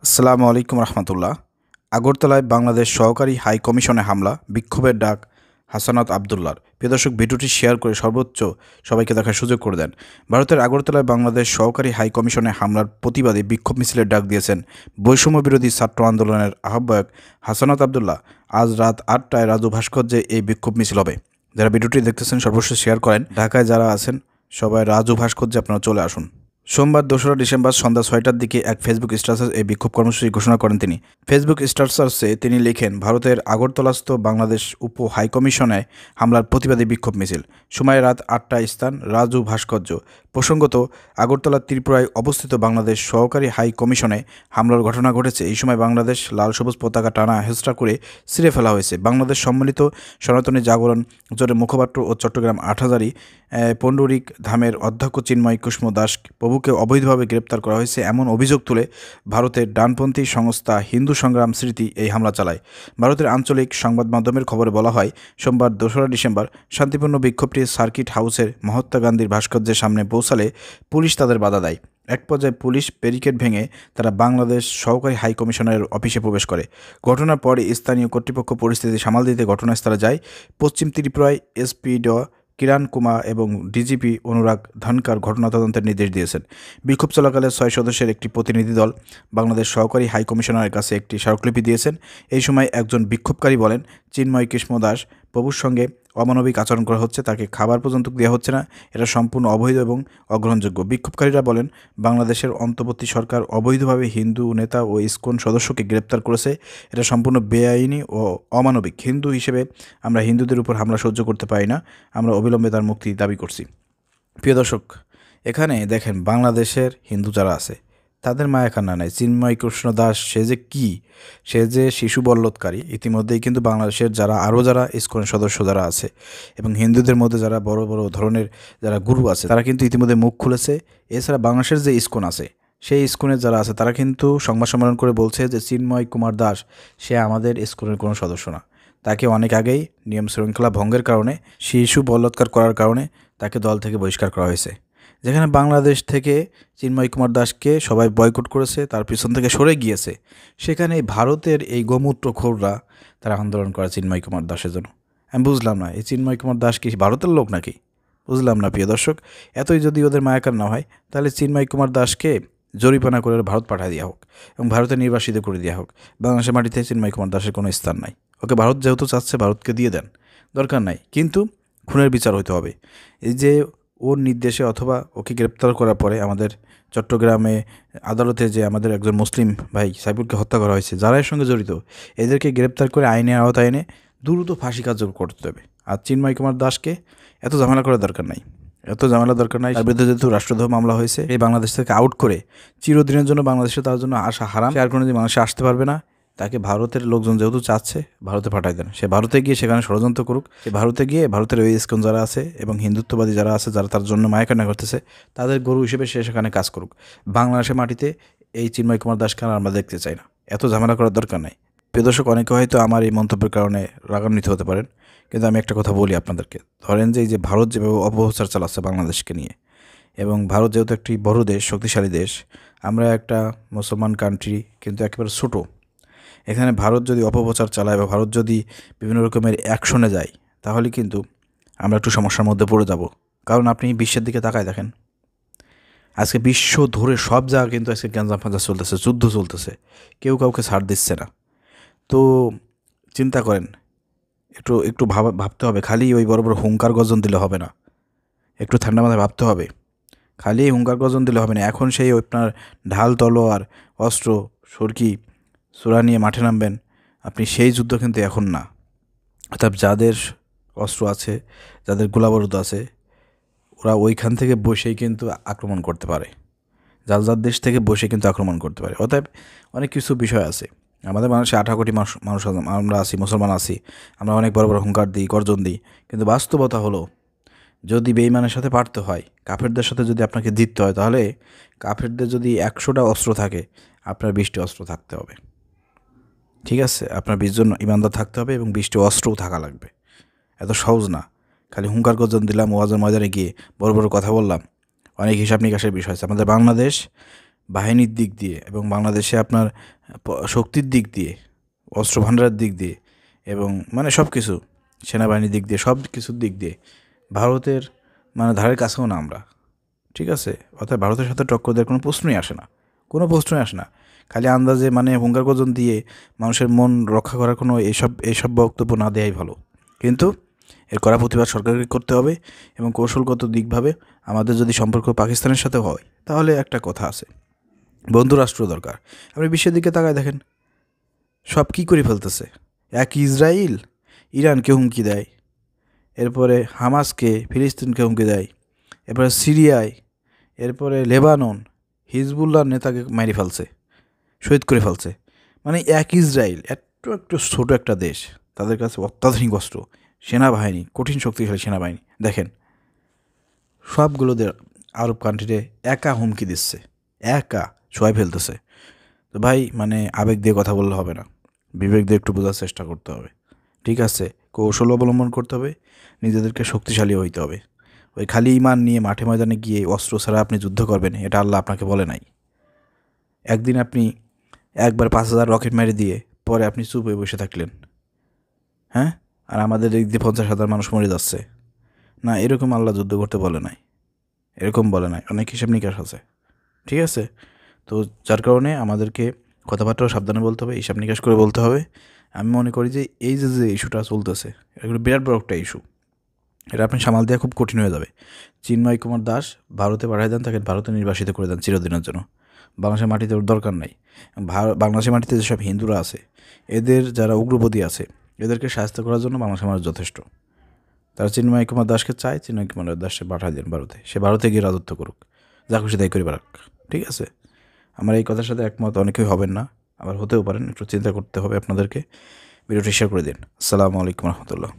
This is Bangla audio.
আসসালামু আলাইকুম রহমতুল্লাহ। আগরতলায় বাংলাদেশ সহকারী হাই কমিশনে হামলা, বিক্ষোভের ডাক হাসানাত আবদুল্লার। প্রিয় দর্শক, ভিডিওটি শেয়ার করে সর্বোচ্চ সবাইকে দেখার সুযোগ করে দেন। ভারতের আগরতলায় বাংলাদেশ সহকারী হাই কমিশনে হামলার প্রতিবাদে বিক্ষোভ মিছিলের ডাক দিয়েছেন বৈষম্য বিরোধী ছাত্র আন্দোলনের আহ্বায়ক হাসানাত আবদুল্লাহ। আজ রাত 8টায় রাজু ভাস্কর্যে এই বিক্ষোভ মিছিল হবে। যারা ভিডিওটি দেখতেছেন সর্বশেষ শেয়ার করেন। ঢাকায় যারা আছেন সবাই রাজু ভাস্কর্যে আপনারা চলে আসুন। সোমবার 2রা ডিসেম্বর সন্ধ্যা 6টার দিকে এক ফেসবুক স্ট্যাটাসে এই বিক্ষোভ কর্মসূচি ঘোষণা করেন তিনি। ফেসবুক স্ট্যাটাসে তিনি লেখেন, ভারতের আগরতলাস্থ বাংলাদেশ উপ হাইকমিশনে হামলার প্রতিবাদী বিক্ষোভ মিছিল। সময় রাত 8টা, স্থান রাজু ভাস্কর্য। প্রসঙ্গত, আগরতলা ত্রিপুরায় অবস্থিত বাংলাদেশ সহকারী হাই কমিশনে হামলার ঘটনা ঘটেছে। এই সময় বাংলাদেশ লাল সবুজ পতাকা টানা হেঁচড়া করে ছিঁড়ে ফেলা হয়েছে। বাংলাদেশ সম্মিলিত সনাতনী জাগরণ জোটের মুখপাত্র ও চট্টগ্রাম 8হাজারি পণ্ডরিক ধামের অধ্যক্ষ চিন্ময় কুষ্ম দাস প্রভুকে অবৈধভাবে গ্রেপ্তার করা হয়েছে এমন অভিযোগ তুলে ভারতের ডানপন্থী সংস্থা হিন্দু সংগ্রাম স্মৃতি এই হামলা চালায়। ভারতের আঞ্চলিক সংবাদ মাধ্যমের খবরে বলা হয়, সোমবার 2রা ডিসেম্বর শান্তিপূর্ণ বিক্ষোভটি সার্কিট হাউসের মহাত্মা গান্ধীর ভাস্কর্যের সামনে পৌঁছালে পুলিশ তাদের বাধা দেয়। এক পর্যায়ে পুলিশ ব্যারিকেড ভেঙে তারা বাংলাদেশ সহকারী হাই কমিশনারের অফিসে প্রবেশ করে। ঘটনার পরে স্থানীয় কর্তৃপক্ষ পরিস্থিতি সামাল দিতে ঘটনাস্থলে যায়। পশ্চিম ত্রিপুরায় এসপি কিরণ কুমার এবং ডিজিপি অনুরাগ ধনকর ঘটনা তদন্তের নির্দেশ দিয়েছেন। বিক্ষোভ চলাকালে 6 সদস্যের একটি প্রতিনিধি দল বাংলাদেশ সহকারী হাই কমিশনারের কাছে একটি স্মারকলিপি দিয়েছেন। এই সময় একজন বিক্ষোভকারী বলেন, চিন্ময় কৃষ্ণ দাস প্রভুর সঙ্গে অমানবিক আচরণ করা হচ্ছে, তাকে খাবার পর্যন্ত দেওয়া হচ্ছে না, এটা সম্পূর্ণ অবৈধ এবং অগ্রহণযোগ্য। বিক্ষোভকারীরা বলেন, বাংলাদেশের অন্তর্বর্তী সরকার অবৈধভাবে হিন্দু নেতা ও ইসকন সদস্যকে গ্রেপ্তার করেছে, এটা সম্পূর্ণ বেআইনি ও অমানবিক। হিন্দু হিসেবে আমরা হিন্দুদের উপর হামলা সহ্য করতে পারি না, আমরা অবিলম্বে তার মুক্তি দাবি করছি। প্রিয় দর্শক, এখানে দেখেন বাংলাদেশের হিন্দু যারা আছে তাদের মায়া কান্না নাই। চিন্ময় কৃষ্ণ দাস সে যে শিশু বল্লৎকারী। ইতিমধ্যেই কিন্তু বাংলাদেশের যারা ইসকনের সদস্য যারা আছে এবং হিন্দুদের মধ্যে যারা বড় বড় ধরনের যারা গুরু আছে তারা কিন্তু ইতিমধ্যে মুখ খুলেছে। এছাড়া বাংলাদেশের যে ইসকন আছে সেই ইসকনের যারা আছে তারা কিন্তু সংবাদ সম্মেলন করে বলছে যে চিন্ময় কুমার দাস সে আমাদের ইসকনের কোনো সদস্য না। তাকে অনেক আগেই নিয়ম শৃঙ্খলা ভঙ্গের কারণে, শিশু বলাৎকার করার কারণে তাকে দল থেকে বহিষ্কার করা হয়েছে। যেখানে বাংলাদেশ থেকে চিন্ময় কুমার দাসকে সবাই বয়কট করেছে, তার পিছন থেকে সরে গিয়েছে, সেখানে ভারতের এই গোমূত্রখোররা তারা আন্দোলন করে চিন্ময় কুমার দাসের জন্য। আমি বুঝলাম না, এই চিন্ময় কুমার দাস কি ভারতের লোক নাকি? বুঝলাম না প্রিয় দর্শক। এতই যদি ওদের মায়াকার না হয় তাহলে চিন্ময় কুমার দাসকে জরিমানা করে ভারত পাঠিয়ে দেওয়া হোক এবং ভারতে নির্বাসিত করে দেওয়া হোক। বাংলাদেশের মাটিতে চিন্ময় কুমার দাসের কোনো স্থান নাই। ওকে ভারত যেহেতু চাচ্ছে ভারতকে দিয়ে দেন, দরকার নাই, কিন্তু খুনের বিচার হতে হবে। এই যে ওর নির্দেশে অথবা ওকে গ্রেপ্তার করার পরে আমাদের চট্টগ্রামে আদালতে যে আমাদের একজন মুসলিম ভাই সাইফুলকে হত্যা করা হয়েছে, যারা এর সঙ্গে জড়িত এদেরকে গ্রেপ্তার করে আইনের আওতায় এনে দ্রুত ফাঁসি কার্যকর করতে হবে। আর চিন্ময় কুমার দাসকে এত ঝামেলা করার দরকার নাই, তার বিরুদ্ধে যেহেতু রাষ্ট্রদ্রোহ মামলা হয়েছে, এই বাংলাদেশ থেকে আউট করে চিরদিনের জন্য বাংলাদেশে তার জন্য আসা হারাম। সে আর কোনোদিন বাংলাদেশে আসতে পারবে না। তাকে ভারতের লোকজন যেহেতু চাচ্ছে ভারতে পাঠাই দেন, সে ভারতে গিয়ে সেখানে ষড়যন্ত্র করুক। সে ভারতে গিয়ে ভারতের ওই ইসকন যারা আছে এবং হিন্দুত্ববাদী যারা আছে, যারা তার জন্য মায়াকান্না করতেছে, তাদের গরু হিসেবে সে সেখানে কাজ করুক। বাংলাদেশের মাটিতে এই চিন্ময় কুমার দাসকে আমরা দেখতে চাই না। এত ঝামেলা করার দরকার নাই। প্রিয় দর্শক, অনেকে হয়তো আমার এই মন্তব্যের কারণে রাগান্বিত হতে পারেন, কিন্তু আমি একটা কথা বলি আপনাদেরকে। ধরেন যে এই যে ভারত যেভাবে অপপ্রচার চালাচ্ছে বাংলাদেশকে নিয়ে, এবং ভারত যেহেতু একটি বড় দেশ, শক্তিশালী দেশ, আমরা একটা মুসলমান কান্ট্রি কিন্তু একেবারে ছোটো। এখানে ভারত যদি অপপ্রচার চালায় বা ভারত যদি বিভিন্ন রকমের অ্যাকশনে যায়, তাহলে কিন্তু আমরা একটু সমস্যার মধ্যে পড়ে যাব। কারণ আপনি বিশ্বের দিকে তাকায় দেখেন, আজকে বিশ্ব ধরে সব জায়গা কিন্তু আজকে গ্যাঞ্জাম ফাঞ্জা চলতেছে, যুদ্ধ চলতেছে, কেউ কাউকে ছাড় দিচ্ছে না। তো চিন্তা করেন, একটু ভাবতে হবে। খালি ওই বড় বড় হুঙ্কার গর্জন দিলে হবে না, একটু ঠান্ডা মাথায় ভাবতে হবে। খালি হুঙ্কার গর্জন দিলে হবে না। এখন সেই আপনার ঢাল, তলোয়ার, অস্ত্র, সরকি, চূড়া নিয়ে মাঠে নামবেন, আপনি সেই যুদ্ধ কিন্তু এখন না। অর্থাৎ যাদের অস্ত্র আছে, যাদের গোলাবারুদ আছে, ওরা ওইখান থেকে বসেই কিন্তু আক্রমণ করতে পারে। যার দেশ থেকে বসে কিন্তু আক্রমণ করতে পারে। অতএব অনেক কিছু বিষয় আছে। আমাদের মানুষে 18 কোটি মানুষ আমরা আছি, মুসলমান আছি, আমরা অনেক বড় বড় হুঙ্কার দিই, গর্জন দিই, কিন্তু বাস্তবতা হলো যদি বেঈমানের সাথে পারতে হয়, কাফেরদের সাথে যদি আপনাকে জিততে হয়, তাহলে কাফেরদের যদি 100টা অস্ত্র থাকে, আপনার 20টি অস্ত্র থাকতে হবে। ঠিক আছে, আপনার 20 জন ইমানদার থাকতে হবে এবং 20টি অস্ত্রও থাকা লাগবে। এত সহজ না। খালি হুঙ্কার গর্জন দিলাম, ওয়াজের ময়দানে গিয়ে বড় বড় কথা বললাম, অনেক হিসাব নিকাশের বিষয় আছে। আমাদের বাংলাদেশ বাহিনীর দিক দিয়ে এবং বাংলাদেশে আপনার শক্তির দিক দিয়ে, অস্ত্র ভাণ্ডারের দিক দিয়ে এবং মানে সব কিছু, সেনাবাহিনীর দিক দিয়ে, সব কিছুর দিক দিয়ে ভারতের মানে ধারের কাছেও না আমরা, ঠিক আছে? অর্থাৎ ভারতের সাথে টক্কর দেওয়ার কোনো প্রশ্নই আসে না, কোনো প্রশ্নই আসে না। খালি আন্দাজে মানে হুঙ্কার গর্জন দিয়ে মানুষের মন রক্ষা করার কোনো এইসব বক্তব্য না দেওয়াই ভালো। কিন্তু এর কড়া প্রতিবাদ সরকারকে করতে হবে এবং কৌশলগত দিকভাবে আমাদের যদি সম্পর্ক পাকিস্তানের সাথে হয় তাহলে একটা কথা আছে, বন্ধু রাষ্ট্র দরকার। আপনি বিশ্বের দিকে তাকায় দেখেন, সব কী করে ফেলতেছে। এক ইসরায়েল ইরানকে হুমকি দেয়, এরপরে হামাসকে, ফিলিস্তিনকে হুমকি দেয়, এরপরে সিরিয়ায়, এরপরে লেবানন হিজবুল্লাহর নেতাকে মেরে ফেলছে, শহীদ করে ফেলছে। মানে এক ইসরায়েল একটু ছোটো একটা দেশ, তাদের কাছে অত্যাধুনিক অস্ত্র, সেনাবাহিনী, কঠিন শক্তিশালী সেনাবাহিনী। দেখেন সবগুলোদের আরব কান্ট্রিতে একা হুমকি দিচ্ছে, একা ছোঁয়ায় ফেলতেছে। তো ভাই মানে আবেগ দিয়ে কথা বললে হবে না, বিবেক দিয়ে একটু বোঝার চেষ্টা করতে হবে, ঠিক আছে? কৌশল অবলম্বন করতে হবে, নিজেদেরকে শক্তিশালী হইতে হবে। ওই খালি ইমান নিয়ে মাঠে ময়দানে গিয়ে অস্ত্র ছাড়া আপনি যুদ্ধ করবেন, এটা আল্লাহ আপনাকে বলে নাই। একদিন আপনি একবার 5,000 রকেট মেরে দিয়ে পরে আপনি চুপ হয়ে বসে থাকলেন, হ্যাঁ? আর আমাদের দিক দিয়ে 50,000 মানুষ মরে যাচ্ছে। না, এরকম আল্লাহ যুদ্ধ করতে বলে নাই, এরকম বলে নাই, অনেক হিসাব নিকাশ আছে, ঠিক আছে? তো যার কারণে আমাদেরকে কথাবার্তাও সাবধানে বলতে হবে, হিসাব নিকাশ করে বলতে হবে। আমি মনে করি যে এই যে ইস্যুটা চলতেছে, এগুলো বিরাট বড় একটা ইস্যু, এটা আপনি সামাল দেওয়া খুব কঠিন হয়ে যাবে। চিন্ময় কুমার দাস ভারতে পাঠিয়ে দেন, তাকে ভারতে নির্বাসিত করে দেন চিরদিনের জন্য। বাংলাদেশের মাটিতে ওর দরকার নাই। বাংলাদেশের মাটিতে যেসব হিন্দুরা আছে, এদের যারা উগ্রপন্থী আছে, এদেরকে সাহায্য করার জন্য বাংলাদেশের মানুষ যথেষ্ট। তারা চিন্ময় কুমার দাসকে চায়, চিন্ময় কুমার দাসকে পাঠিয়ে দেন ভারতে, সে ভারতে গিয়ে রাজত্ব করুক, যা খুশি তাই করে বেড়াক, ঠিক আছে? আমার এই কথার সাথে একমত অনেকেই হবেন না, আবার হতেও পারেন, একটু চিন্তা করতে হবে আপনাদেরকে। ভিডিওটি শেয়ার করে দিন। আসসালামু আলাইকুম রহমতুল্লাহ।